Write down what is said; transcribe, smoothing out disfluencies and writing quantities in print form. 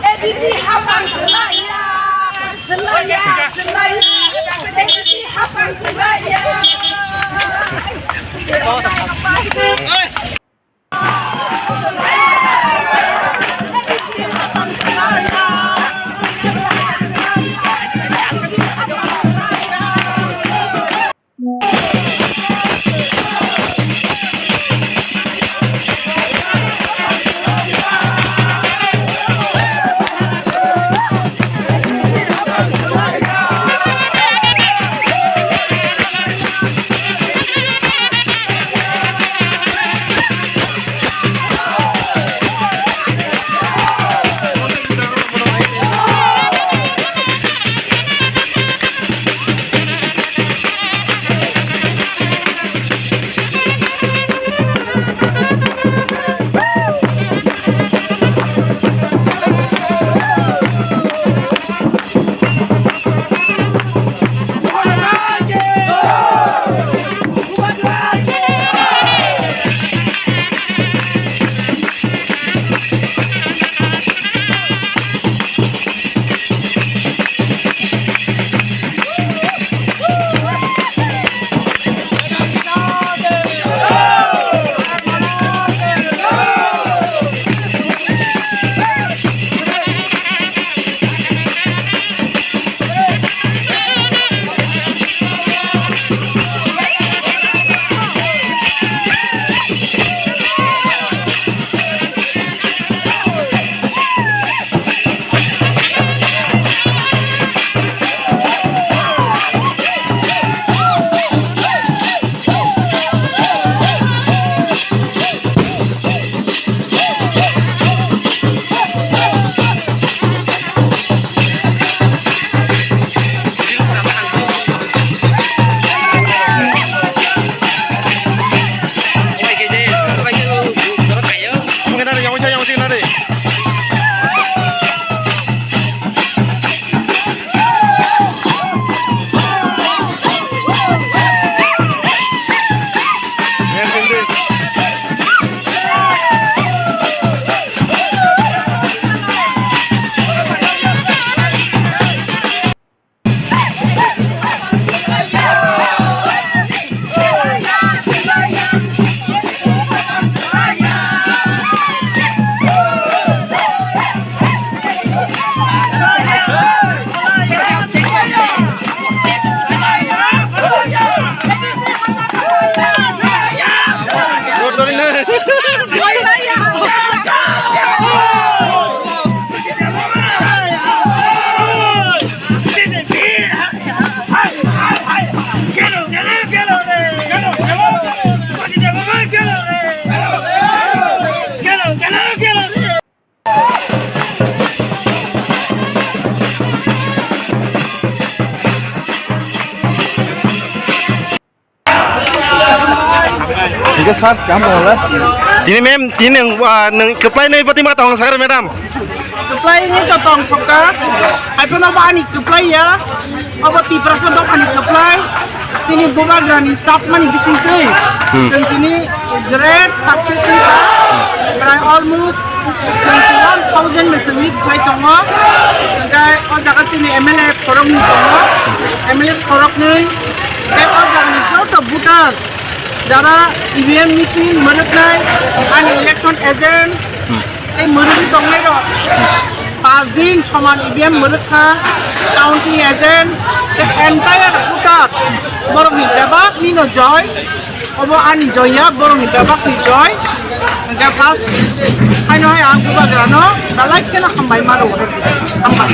Edisi hafal selaya, selaya, selaya. Edisi hafal selaya. Tiga saat kamu lah. Ini mem, ini keplay nih pati mata orang sekarang madam. Keplay ini totong soka. Apa nama ani keplay ya? Apa tipe rasa dong ani keplay? Sini boba grani cap mani bising tuh. Dan sini jerat sukses sih. Karena almost 21,000 macam ni keplay tongo. Jadi orang jaga sini MLA korok ni tongo. MLA korok ni. Orang jaga ni jauh tu butas. যারা EVM machine মরুক নাই আর election agent এই মরুক দংনাই র 5 দিন সমান EVM মরুক খা counting agent entire voter বরংনি দেবাক নিনো জয় অব আনি জয়া বরংনি দেবাক নি জয় গা ফাস আই নয় আং বুবাগ্রানো দালাই কেনা খামবাই মারো খামবাই